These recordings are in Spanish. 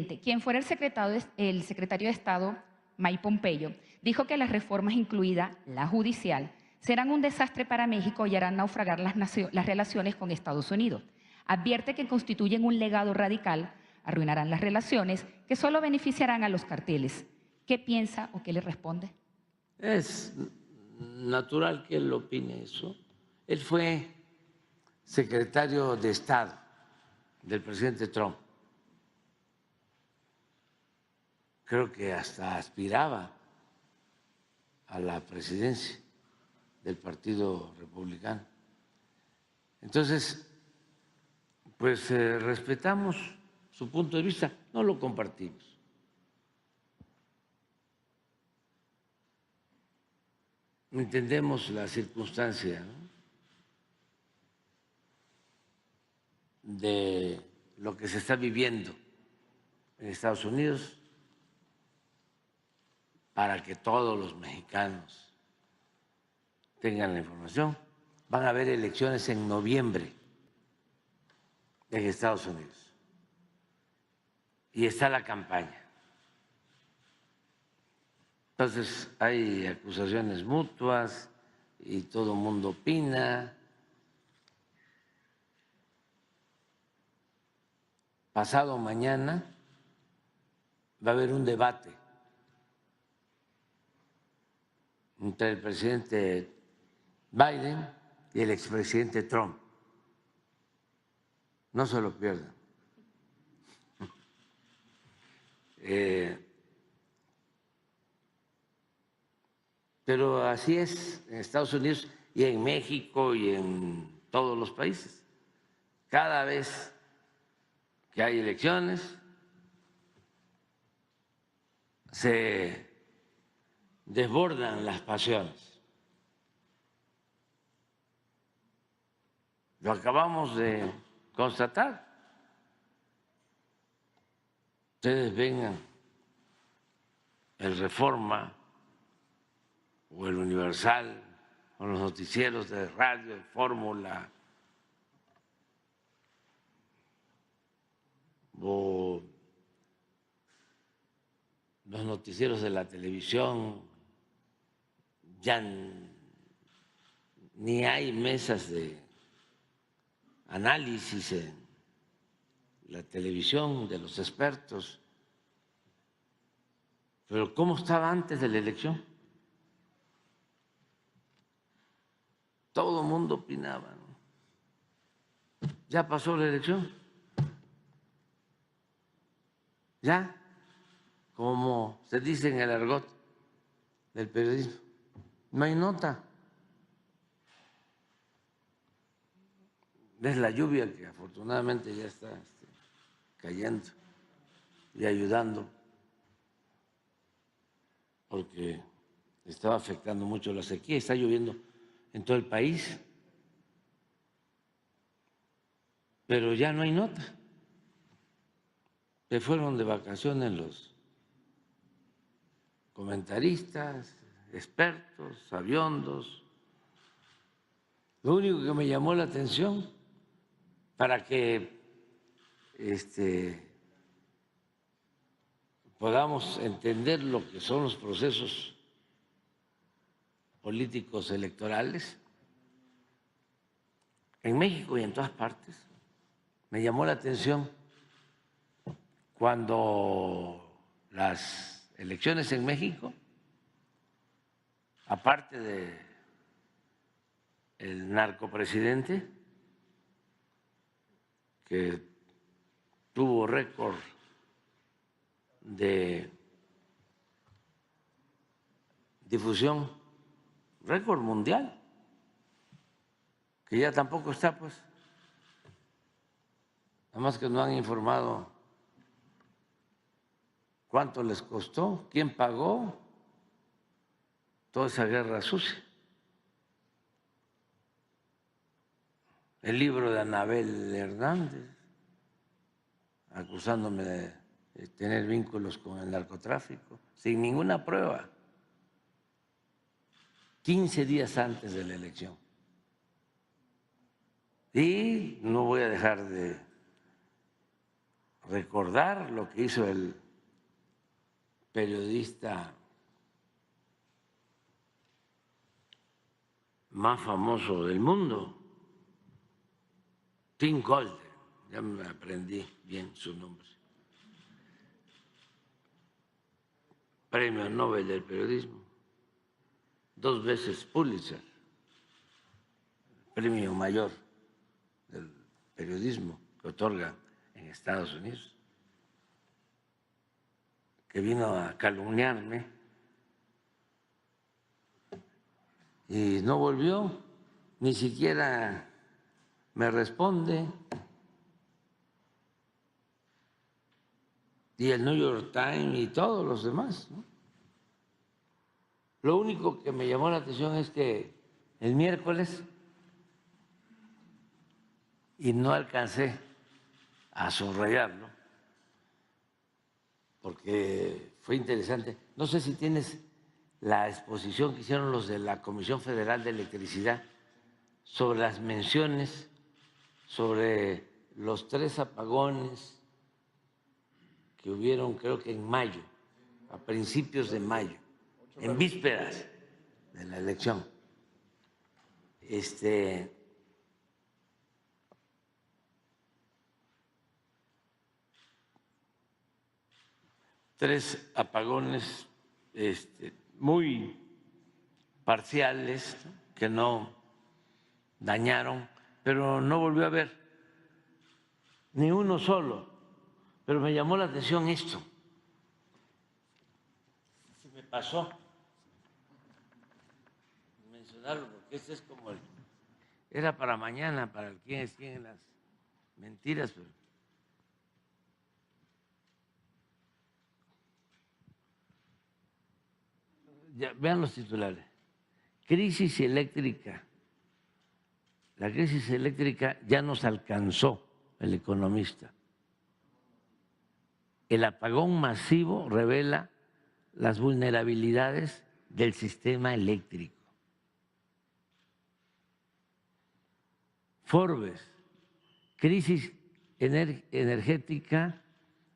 siguiente. Quien fuera el secretario de Estado, Mike Pompeo, dijo que las reformas, incluida la judicial, serán un desastre para México y harán naufragar las relaciones con Estados Unidos. Advierte que constituyen un legado radical, arruinarán las relaciones, que solo beneficiarán a los carteles. ¿Qué piensa o qué le responde? Es natural que él opine eso. Él fue secretario de Estado del presidente Trump. Creo que hasta aspiraba a la presidencia del Partido Republicano. Entonces, pues respetamos su punto de vista, no lo compartimos. Entendemos la circunstancia, ¿no?, de lo que se está viviendo en Estados Unidos para que todos los mexicanos tengan la información. Van a haber elecciones en noviembre en Estados Unidos y está la campaña. Entonces hay acusaciones mutuas y todo el mundo opina. Pasado mañana va a haber un debate entre el presidente Biden y el expresidente Trump. No se lo pierdan. Pero así es en Estados Unidos y en México y en todos los países. Cada vez que hay elecciones se desbordan las pasiones. Lo acabamos de constatar. Ustedes vengan el Reforma o el Universal o los noticieros de radio, de Fórmula o los noticieros de la televisión, ya ni hay mesas de análisis en la televisión de los expertos. Pero ¿cómo estaba antes de la elección? Todo el mundo opinaba, ¿no? Ya pasó la elección. Ya, como se dice en el argot del periodismo, no hay nota. Es la lluvia que afortunadamente ya está cayendo y ayudando, porque estaba afectando mucho la sequía. Está lloviendo en todo el país, pero ya no hay nota. Se fueron de vacaciones los comentaristas, expertos, sabiondos. Lo único que me llamó la atención, para que podamos entender lo que son los procesos políticos electorales, en México y en todas partes, me llamó la atención cuando las elecciones en México, aparte del narcopresidente, que tuvo récord de difusión, récord mundial, que ya tampoco está, pues, nada más que no han informado cuánto les costó, quién pagó toda esa guerra sucia. El libro de Anabel Hernández, acusándome de tener vínculos con el narcotráfico, sin ninguna prueba, 15 días antes de la elección. Y no voy a dejar de recordar lo que hizo el periodista más famoso del mundo, Tim Golden, ya me aprendí bien su nombre, Premio Nobel del Periodismo, 2 veces Pulitzer, premio mayor del periodismo que otorgan en Estados Unidos, que vino a calumniarme y no volvió, ni siquiera me responde. Y el New York Times y todos los demás, ¿no? Lo único que me llamó la atención es que el miércoles, y no alcancé a subrayarlo, porque fue interesante. No sé si tienes la exposición que hicieron los de la Comisión Federal de Electricidad sobre las menciones, sobre los 3 apagones que hubieron, creo que en mayo, a principios de mayo, en vísperas de la elección. 3 apagones muy parciales que no dañaron, pero no volvió a haber ni uno solo. Pero me llamó la atención esto. Se me pasó mencionarlo, porque este es como era para mañana, para el quién es quién en las mentiras, pero ya, vean los titulares. Crisis eléctrica. La crisis eléctrica ya nos alcanzó, el Economista. El apagón masivo revela las vulnerabilidades del sistema eléctrico. Forbes, crisis energética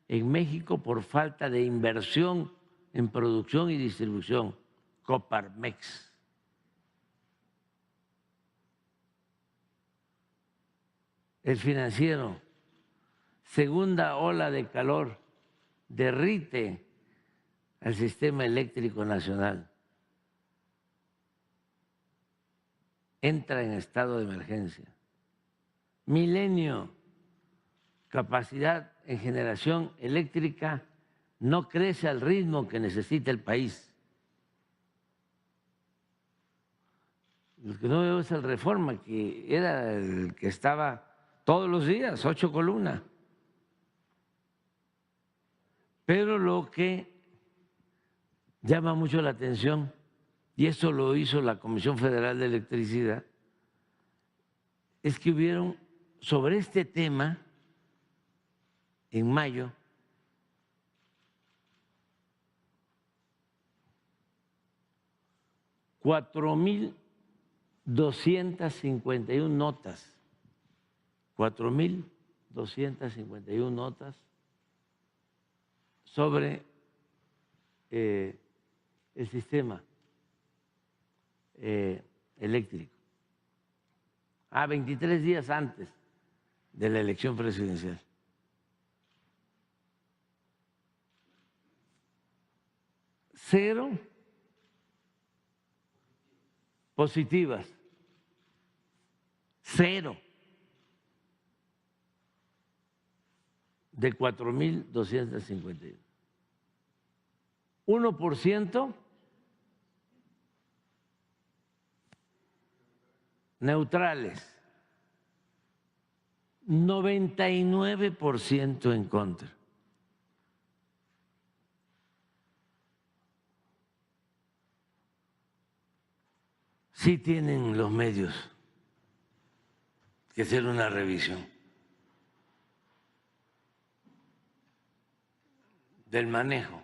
en México por falta de inversión en producción y distribución. Coparmex. El Financiero, segunda ola de calor derrite al sistema eléctrico nacional. Entra en estado de emergencia. Milenio, capacidad en generación eléctrica no crece al ritmo que necesita el país. Lo que no veo es el Reforma, que era el que estaba todos los días, 8 columnas. Pero lo que llama mucho la atención, y esto lo hizo la Comisión Federal de Electricidad, es que hubieron sobre este tema en mayo 4.251 notas, 4.251 notas sobre el sistema eléctrico. 23 días antes de la elección presidencial. Cero positivas. Cero de 4.251. 1% neutrales. 99% en contra. Sí tienen los medios que hacer una revisión del manejo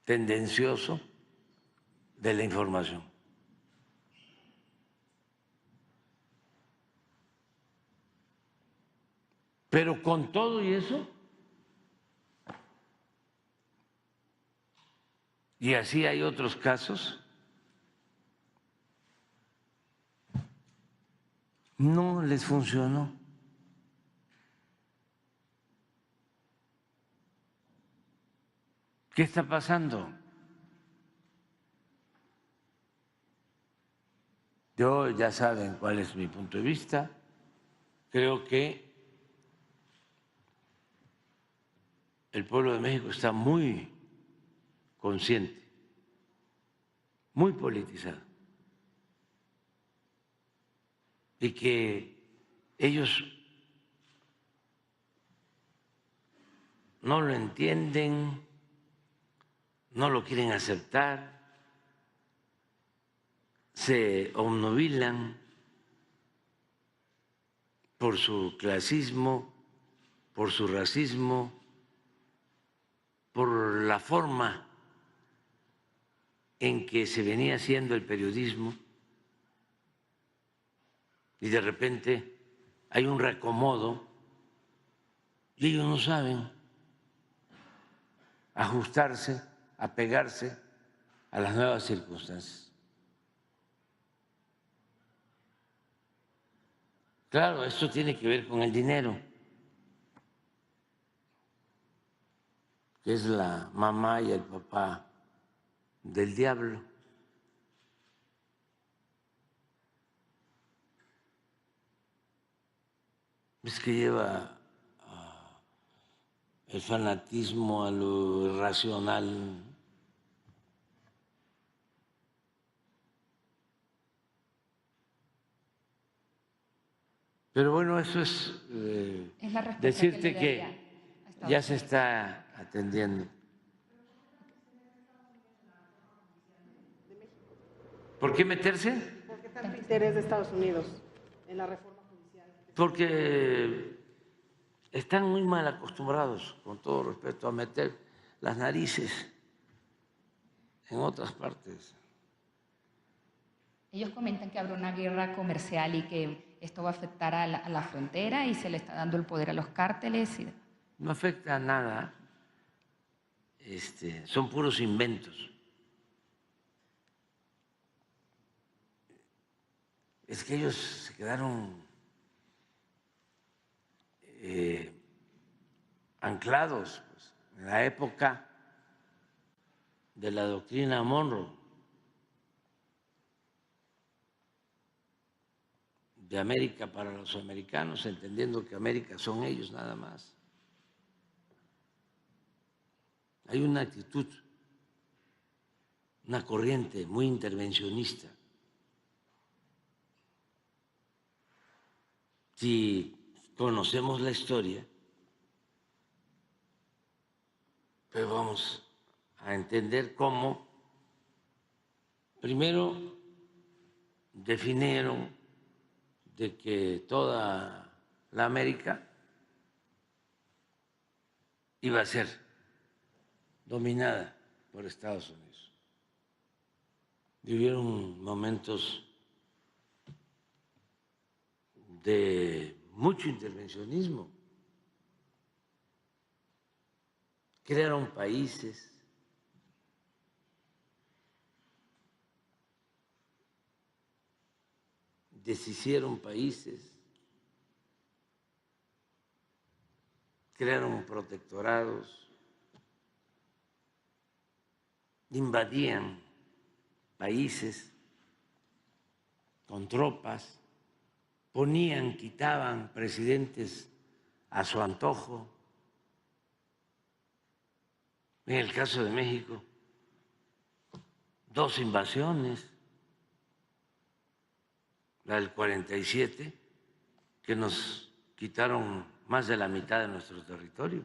tendencioso de la información. Pero con todo y eso, y así hay otros casos, no les funcionó. ¿Qué está pasando? Yo ya saben cuál es mi punto de vista. Creo que el pueblo de México está muy consciente, muy politizado, y que ellos no lo entienden, no lo quieren aceptar, se obnubilan por su clasismo, por su racismo, por la forma en que se venía haciendo el periodismo, y de repente hay un reacomodo y ellos no saben ajustarse, apegarse a las nuevas circunstancias. Claro, esto tiene que ver con el dinero, que es la mamá y el papá del diablo. Es que lleva el fanatismo a lo irracional. Pero bueno, eso es la respuesta decirte que, que ya se está atendiendo. ¿Por qué meterse? ¿Por qué tanto interés de Estados Unidos en la reforma judicial? Porque están muy mal acostumbrados, con todo respeto, a meter las narices en otras partes. Ellos comentan que habrá una guerra comercial y que esto va a afectar a la frontera y se le está dando el poder a los cárteles. No afecta a nada, son puros inventos. Es que ellos se quedaron anclados pues, en la época de la doctrina Monroe, de América para los americanos, entendiendo que América son ellos nada más. Hay una actitud, una corriente muy intervencionista. Si conocemos la historia, pues vamos a entender cómo primero definieron de que toda la América iba a ser dominada por Estados Unidos. Vivieron momentos de mucho intervencionismo. Crearon países, deshicieron países, crearon protectorados, invadían países con tropas, ponían, quitaban presidentes a su antojo. En el caso de México, 2 invasiones, la del 47, que nos quitaron más de la mitad de nuestro territorio,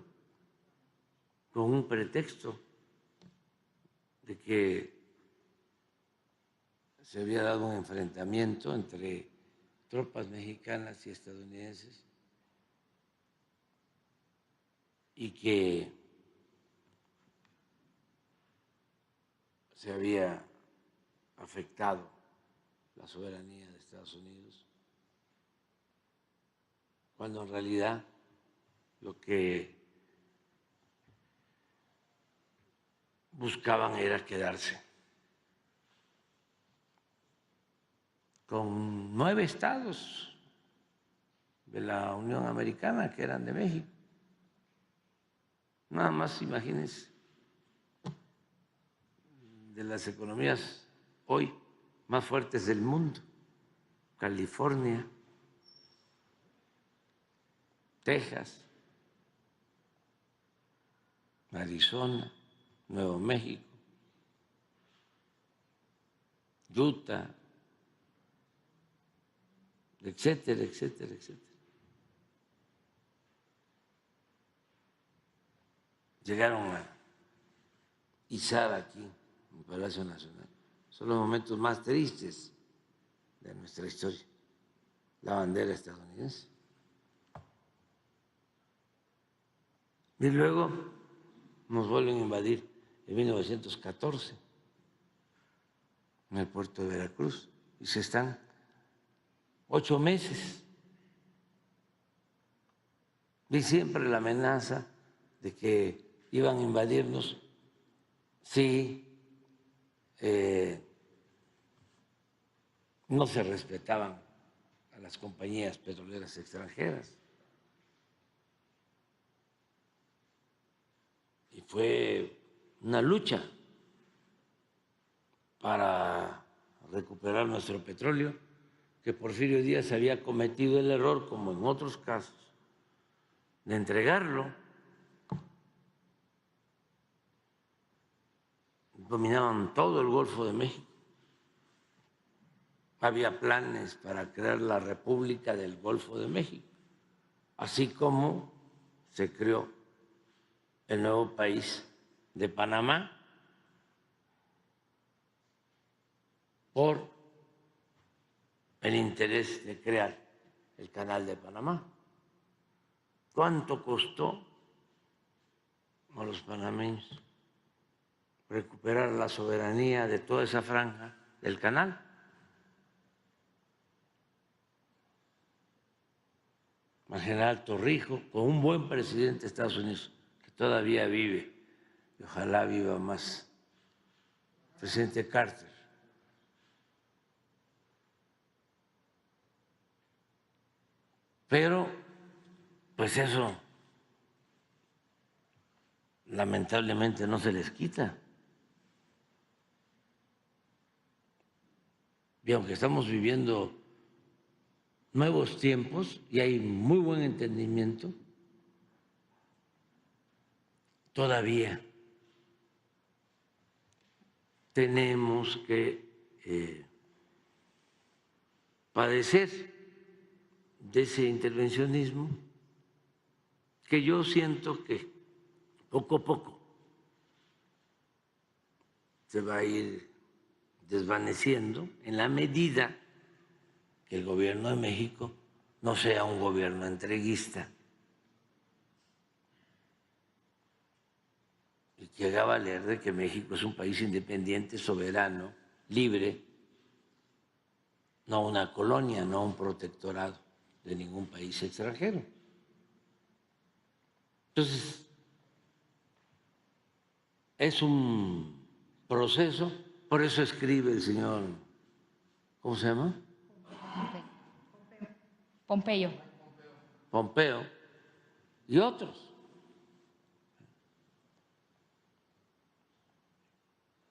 con un pretexto de que se había dado un enfrentamiento entre tropas mexicanas y estadounidenses y que se había afectado la soberanía de Estados Unidos, cuando en realidad lo que buscaban era quedarse con 9 estados de la Unión Americana que eran de México. Nada más imagínense, de las economías hoy más fuertes del mundo, California, Texas, Arizona, Nuevo México, Utah, etcétera, etcétera, etcétera. Llegaron a izar aquí, en el Palacio Nacional. Son los momentos más tristes de nuestra historia, la bandera estadounidense. Y luego nos vuelven a invadir en 1914 en el puerto de Veracruz y se están 8 meses. Y siempre la amenaza de que iban a invadirnos si no se respetaban a las compañías petroleras extranjeras. Y fue una lucha para recuperar nuestro petróleo, que Porfirio Díaz había cometido el error, como en otros casos, de entregarlo. Dominaban todo el Golfo de México. Había planes para crear la República del Golfo de México, así como se creó el nuevo país de Panamá por el interés de crear el Canal de Panamá. ¿Cuánto costó a los panameños recuperar la soberanía de toda esa franja del canal? Al general Torrijos, con un buen presidente de Estados Unidos, que todavía vive, y ojalá viva más, el presidente Carter. Pero, pues eso, lamentablemente no se les quita. Y aunque estamos viviendo nuevos tiempos y hay muy buen entendimiento, todavía tenemos que padecer de ese intervencionismo que yo siento que poco a poco se va a ir desvaneciendo en la medida que el gobierno de México no sea un gobierno entreguista y que haga valer de que México es un país independiente, soberano, libre, no una colonia, no un protectorado de ningún país extranjero. Entonces, es un proceso, por eso escribe el señor, ¿cómo se llama? Pompeyo. Pompeo y otros.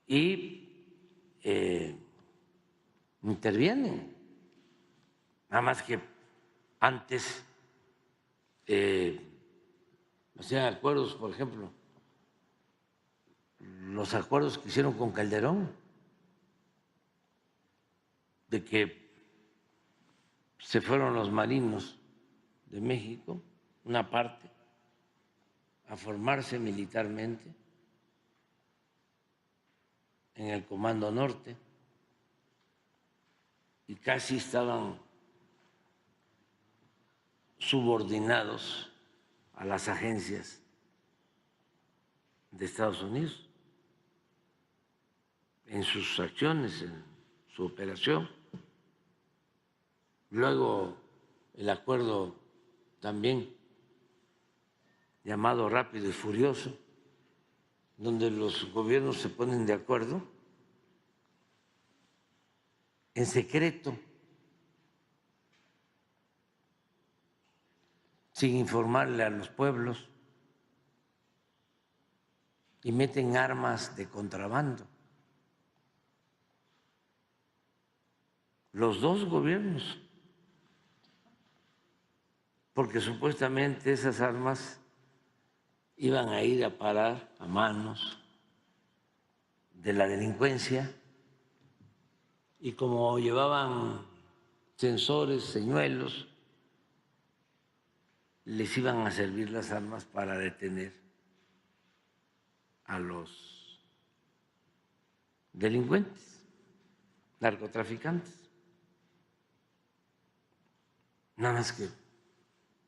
Y intervienen. Nada más que antes hacían acuerdos, por ejemplo, los acuerdos que hicieron con Calderón, de que se fueron los marinos de México, una parte, a formarse militarmente en el Comando Norte y casi estaban subordinados a las agencias de Estados Unidos en sus acciones, en su operación. Luego el acuerdo también llamado Rápido y Furioso, donde los gobiernos se ponen de acuerdo en secreto, sin informarle a los pueblos, y meten armas de contrabando. Los dos gobiernos, porque supuestamente esas armas iban a ir a parar a manos de la delincuencia, y como llevaban sensores, señuelos, les iban a servir las armas para detener a los delincuentes, narcotraficantes. Nada más que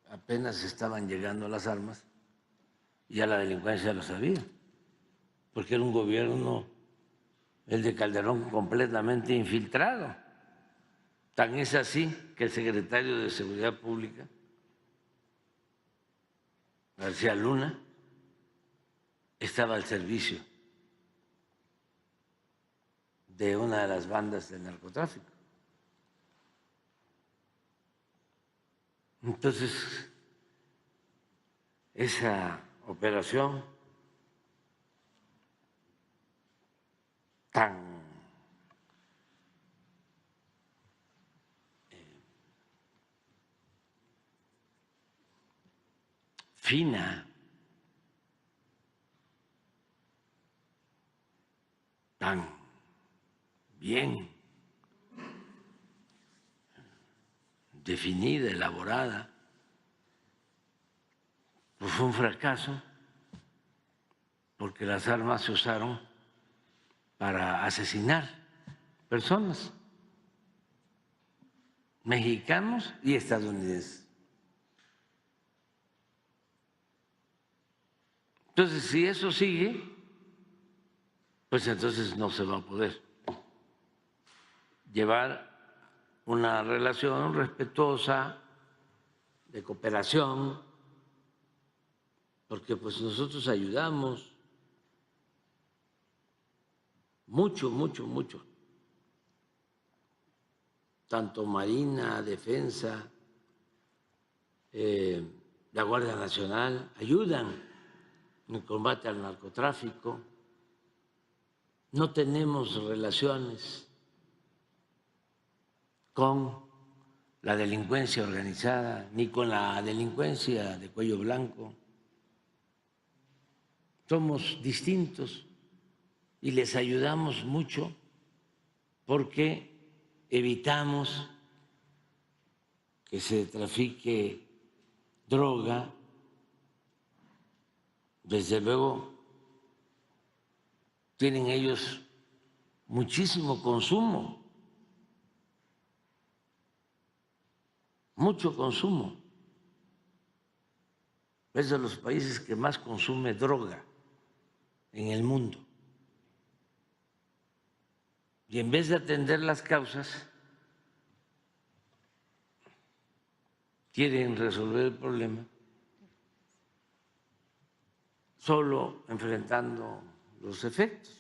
apenas estaban llegando las armas, ya la delincuencia lo sabía, porque era un gobierno, el de Calderón, completamente infiltrado. Tan es así que el secretario de Seguridad Pública, García Luna, estaba al servicio de una de las bandas del narcotráfico. Entonces, esa operación tan fina, tan bien definida, elaborada, pues fue un fracaso, porque las armas se usaron para asesinar personas, mexicanos y estadounidenses. Entonces, si eso sigue, pues entonces no se va a poder llevar una relación respetuosa, de cooperación, porque pues nosotros ayudamos mucho, mucho, mucho, tanto Marina, Defensa, la Guardia Nacional, ayudan en el combate al narcotráfico. No tenemos relaciones con la delincuencia organizada ni con la delincuencia de cuello blanco. Somos distintos y les ayudamos mucho porque evitamos que se trafique droga. Desde luego, tienen ellos muchísimo consumo, mucho consumo. Es de los países que más consume droga en el mundo. Y en vez de atender las causas, quieren resolver el problema solo enfrentando los efectos,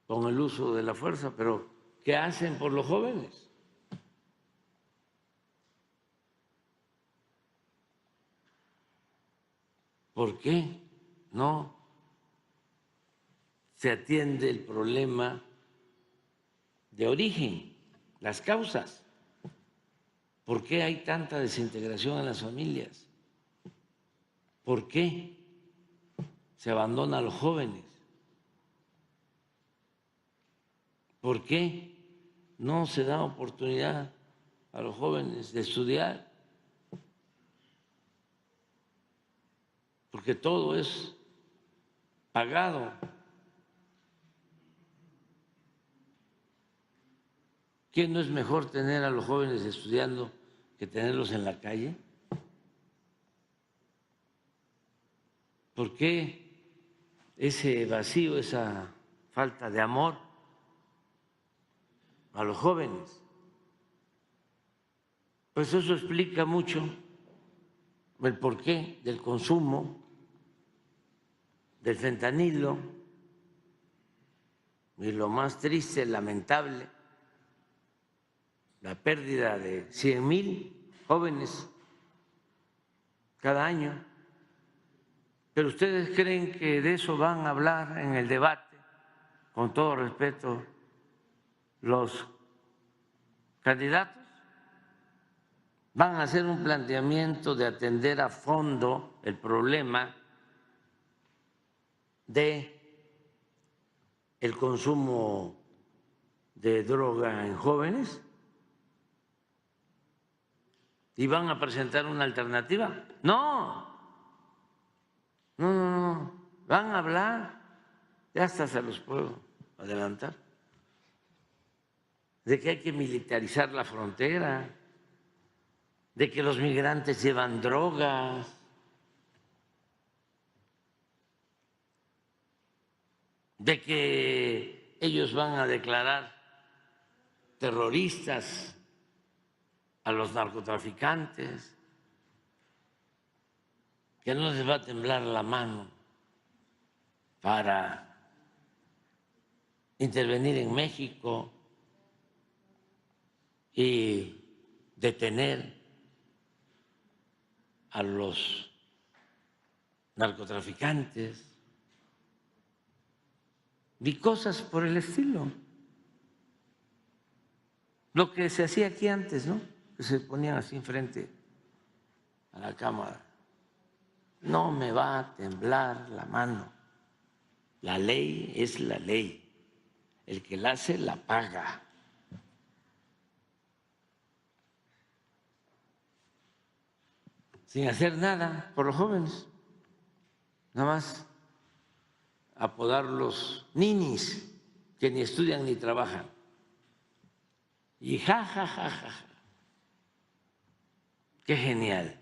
con el uso de la fuerza. Pero ¿qué hacen por los jóvenes? ¿Por qué no se atiende el problema de origen, las causas? ¿Por qué hay tanta desintegración en las familias? ¿Por qué se abandona a los jóvenes? ¿Por qué no se da oportunidad a los jóvenes de estudiar? Porque todo es pagado. ¿Qué no es mejor tener a los jóvenes estudiando que tenerlos en la calle? ¿Por qué ese vacío, esa falta de amor a los jóvenes? Pues eso explica mucho el porqué del consumo del fentanilo y lo más triste, lamentable, la pérdida de 100,000 jóvenes cada año. Pero ustedes creen que de eso van a hablar en el debate, con todo respeto, los candidatos. Van a hacer un planteamiento de atender a fondo el problema de el consumo de droga en jóvenes y van a presentar una alternativa. No, van a hablar, ya hasta se los puedo adelantar, de que hay que militarizar la frontera, de que los migrantes llevan drogas, de que ellos van a declarar terroristas a los narcotraficantes, que no les va a temblar la mano para intervenir en México y detener a los narcotraficantes y cosas por el estilo. Lo que se hacía aquí antes, ¿no? Que se ponían así enfrente a la Cámara. No me va a temblar la mano. La ley es la ley. El que la hace, la paga. Sin hacer nada por los jóvenes. Nada más apodarlos ninis, que ni estudian ni trabajan. Y ja, ja, ja, ja, ja. Qué genial.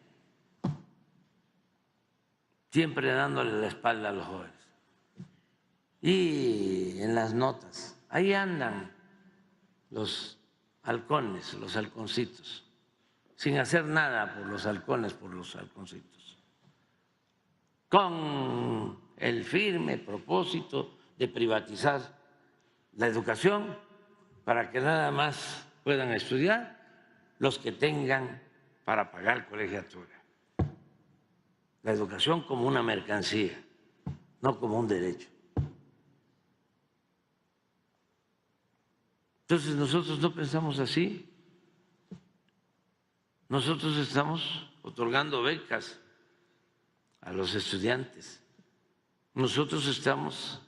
Siempre dándole la espalda a los jóvenes. Y en las notas, ahí andan los halcones, los halconcitos, sin hacer nada por los halcones, por los halconcitos, con el firme propósito de privatizar la educación para que nada más puedan estudiar los que tengan para pagar colegiatura. La educación como una mercancía, no como un derecho. Entonces nosotros no pensamos así. Nosotros estamos otorgando becas a los estudiantes. Nosotros estamos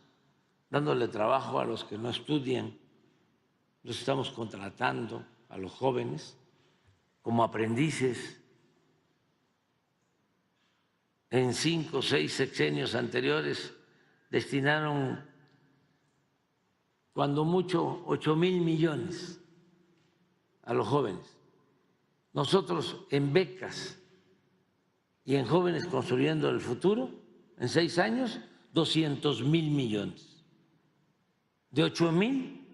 dándole trabajo a los que no estudian. Los estamos contratando a los jóvenes como aprendices. En 5 o 6 sexenios anteriores destinaron cuando mucho 8,000 millones a los jóvenes. Nosotros en becas y en Jóvenes Construyendo el Futuro, en 6 años, 200,000 millones. De 8,000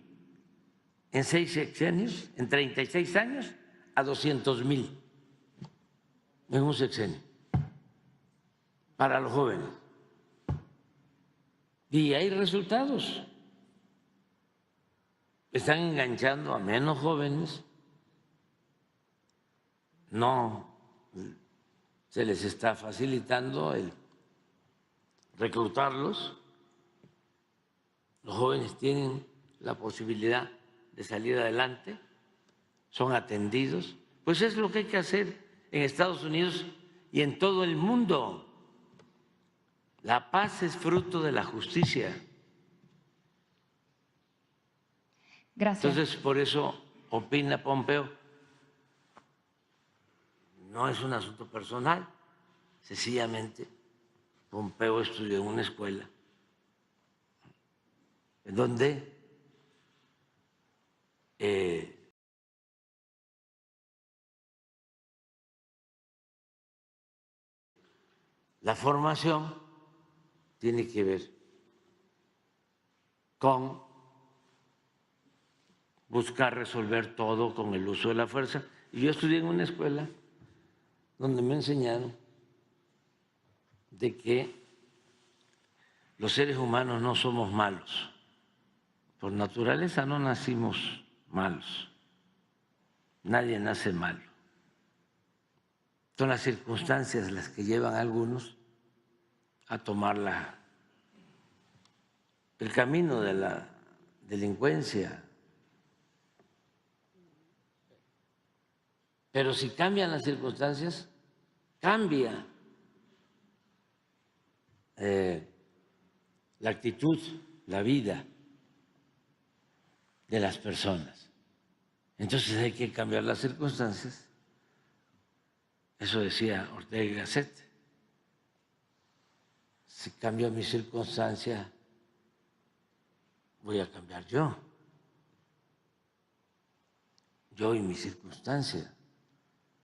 en 6 sexenios, en 36 años, a 200,000 en un sexenio para los jóvenes. Y hay resultados. Están enganchando a menos jóvenes, no se les está facilitando el reclutarlos, los jóvenes tienen la posibilidad de salir adelante, son atendidos, pues es lo que hay que hacer en Estados Unidos y en todo el mundo. La paz es fruto de la justicia. Gracias. Entonces, por eso opina Pompeo, no es un asunto personal, sencillamente Pompeo estudió en una escuela en donde la formación tiene que ver con buscar resolver todo con el uso de la fuerza. Y yo estudié en una escuela donde me enseñaron de que los seres humanos no somos malos. Por naturaleza no nacimos malos. Nadie nace malo. Son las circunstancias las que llevan a algunos a tomar el camino de la delincuencia. Pero si cambian las circunstancias, cambia la actitud, la vida de las personas. Entonces hay que cambiar las circunstancias. Eso decía Ortega y Gasset. Si cambio mi circunstancia, voy a cambiar yo y mi circunstancia.